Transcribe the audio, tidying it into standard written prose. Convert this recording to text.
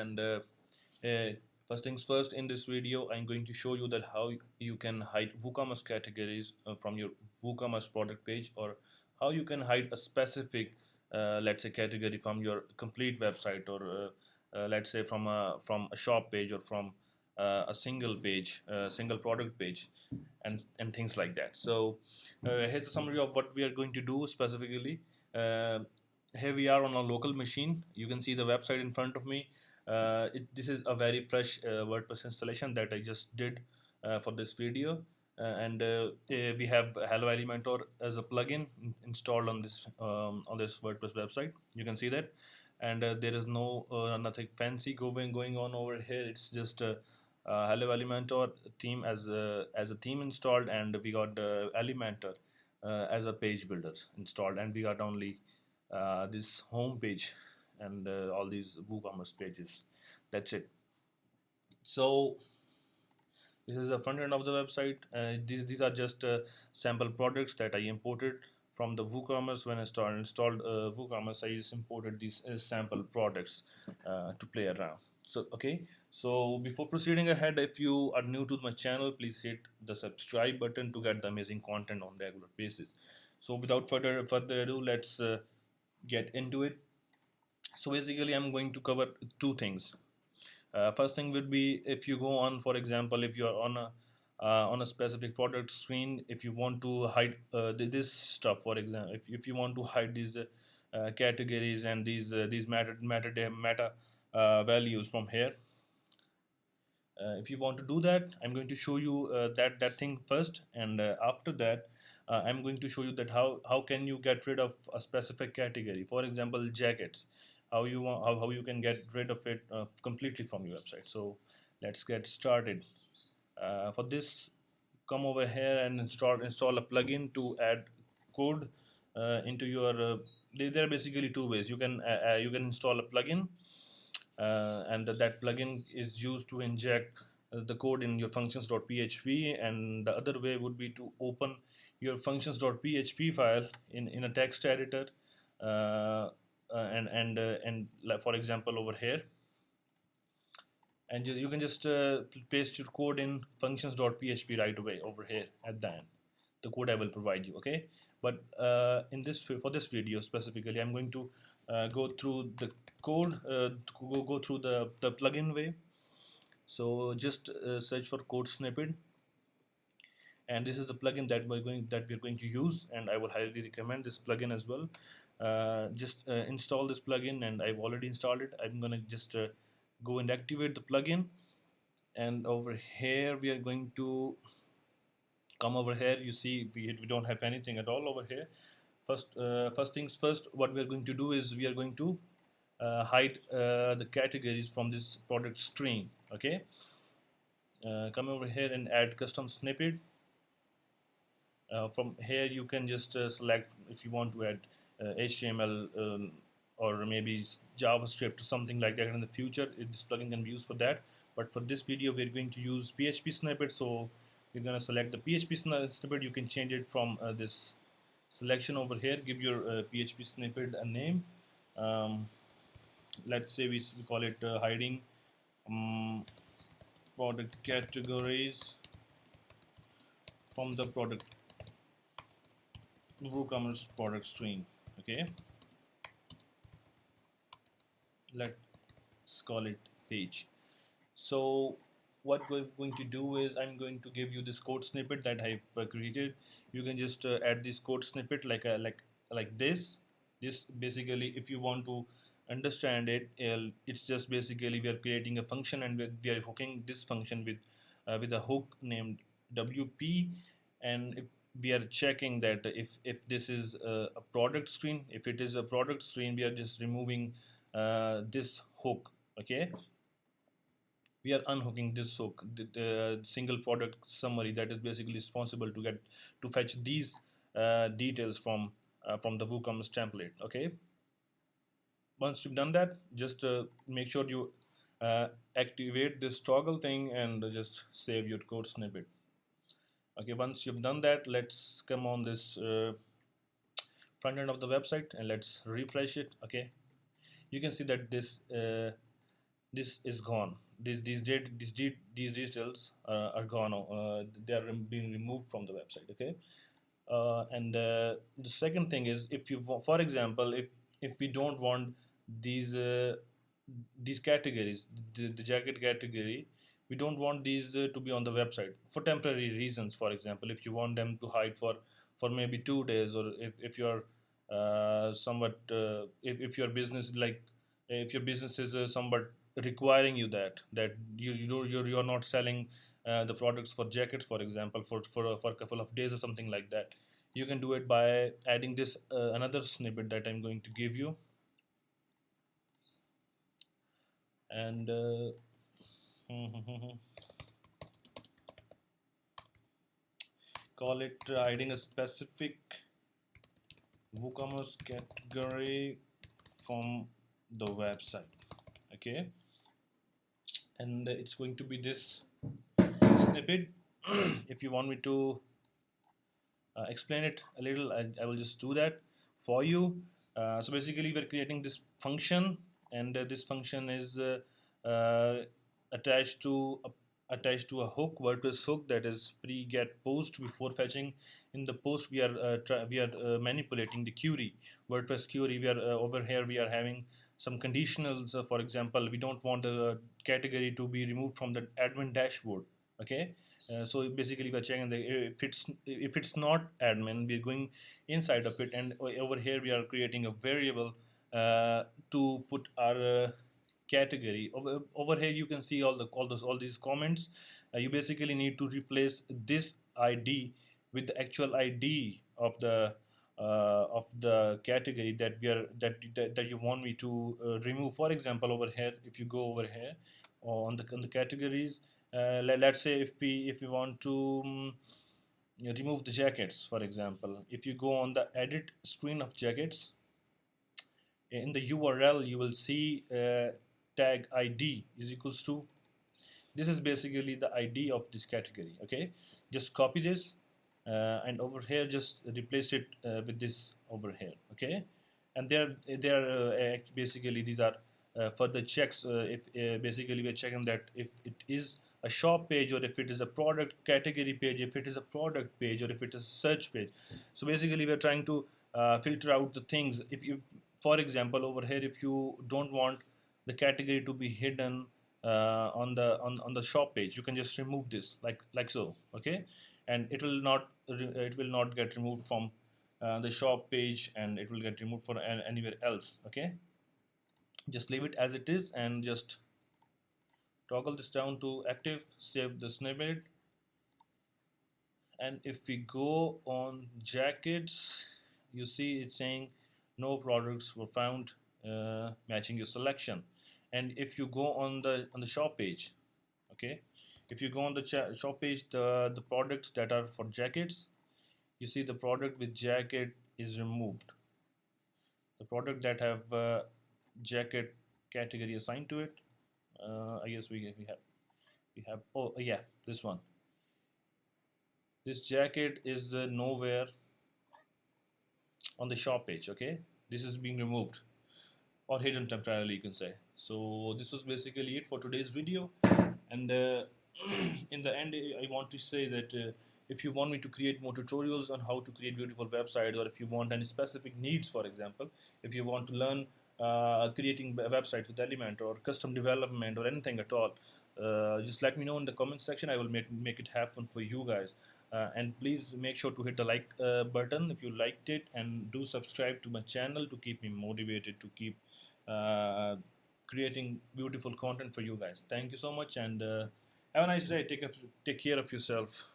and first things first, in this video I'm going to show you that how you can hide WooCommerce categories from your WooCommerce product page, or how you can hide a specific let's say category from your complete website, or let's say from a shop page, or from a single page, single product page, and things like that. So here's a summary of what we are going to do specifically. uh, Here we are on a local machine. You can see the website in front of me. This is a very fresh WordPress installation that I just did for this video, and we have Hello Elementor as a plugin installed on this WordPress website. You can see that, and there is no nothing fancy going on over here. It's just Hello Elementor theme as a theme installed, and we got Elementor as a page builder installed, and we got only this home page and all these WooCommerce pages. That's it. So this is the front end of the website. These are just sample products that I imported from the WooCommerce. When I installed WooCommerce, I just imported these sample products to play around. So okay, so before proceeding ahead, if you are new to my channel, please hit the subscribe button to get the amazing content on regular basis. So without further ado, let's get into it. So basically I'm going to cover two things. First thing would be, if you go on, for example, if you are on a specific product screen, if you want to hide this stuff, for example, if you want to hide these categories and these meta values from here. If you want to do that, I'm going to show you that thing first, and after that I'm going to show you that how can you get rid of a specific category. For example, jackets, how you can get rid of it completely from your website. So let's get started. For this, come over here and install a plugin to add code into your there are basically two ways. You can install a plugin, and that plugin is used to inject the code in your functions.php, and the other way would be to open your functions.php file in a text editor, and like for example over here, and you can just paste your code in functions.php right away over here at the end. The code I will provide you, okay? But for this video specifically, I'm going to go through the code, go through the plugin way. So just search for code snippet, and this is the plugin that we're going to use, and I will highly recommend this plugin as well. Just install this plugin, and I've already installed it. I'm gonna just go and activate the plugin, and over here we are going to come over here. You see we don't have anything at all over here. First things first, what we are going to do is we are going to hide the categories from this product screen. Okay, come over here and add custom snippet. From here you can just select if you want to add HTML, or maybe JavaScript or something like that in the future. This plugin can be used for that, but for this video we're going to use PHP snippet. So you're going to select the PHP snippet. You can change it from this selection over here. Give your PHP snippet a name. Let's say we call it hiding product categories from the product WooCommerce product stream. Okay, let's call it page. So what we're going to do is I'm going to give you this code snippet that I've created. You can just add this code snippet like this. This basically, if you want to understand it, it's just basically we are creating a function, and we are hooking this function with a hook named WP, and if we are checking that if this is a product screen. If it is a product screen, we are just removing this hook. Okay, we are unhooking this hook, the single product summary that is basically responsible to fetch these details from the WooCommerce template. Okay, once you've done that, just make sure you activate this toggle thing and just save your code snippet. Okay, once you've done that, let's come on this front end of the website and let's refresh it. Okay, you can see that this is gone. These details are gone. They are being removed from the website. Okay. And the second thing is, if you for example, if we don't want these uh, these categories, the jacket category, we don't want these to be on the website for temporary reasons. For example, if you want them to hide for maybe 2 days, or if you're somewhat if your business, like if your business is somewhat requiring you that you're not selling the products for jackets, for example, for a couple of days or something like that, you can do it by adding this another snippet that I'm going to give you. And call it hiding a specific WooCommerce category from the website. Okay, and it's going to be this snippet. If you want me to explain it a little, I will just do that for you. So basically, we're creating this function, and this function is attached to a hook, WordPress hook, that is pre-get post before fetching. In the post, we are manipulating the query, WordPress query. We are over here. We are having some conditionals. For example, we don't want the category to be removed from the admin dashboard. Okay, so basically we're checking if it's not admin, we're going inside of it, and over here we are creating a variable to put our category. Over here you can see all these comments. You basically need to replace this ID with the actual ID of the category that we are that you want me to remove. For example, over here, if you go over here on the categories, let's say if we want to remove the jackets, for example, if you go on the edit screen of jackets, in the URL you will see tag ID is equals to, this is basically the ID of this category. Okay, just copy this and over here just replace it with this over here. Okay, and basically these are for the checks. If basically we're checking that if it is a shop page, or if it is a product category page, if it is a product page, or if it is a search page. So basically we're trying to filter out the things. If you, for example, over here, if you don't want the category to be hidden on the shop page, you can just remove this like so. Okay, and it will not get removed from the shop page, and it will get removed for anywhere else. Okay, just leave it as it is and just toggle this down to active, save the snippet. And if we go on jackets, you see it's saying no products were found matching your selection. And if you go on the shop page, okay, if you go on the shop page, the products that are for jackets, you see the product with jacket is removed. The product that have jacket category assigned to it, I guess we have, oh yeah, this one, this jacket is nowhere on the shop page. Okay, this is being removed or hidden temporarily, you can say. So this was basically it for today's video. And in the end, I want to say that if you want me to create more tutorials on how to create beautiful websites, or if you want any specific needs, for example, if you want to learn creating a website with Element or custom development or anything at all, just let me know in the comment section. I will make it happen for you guys. And please make sure to hit the like button if you liked it, and do subscribe to my channel to keep me motivated to keep uh, creating beautiful content for you guys. Thank you so much, and have a nice day. Take care of yourself.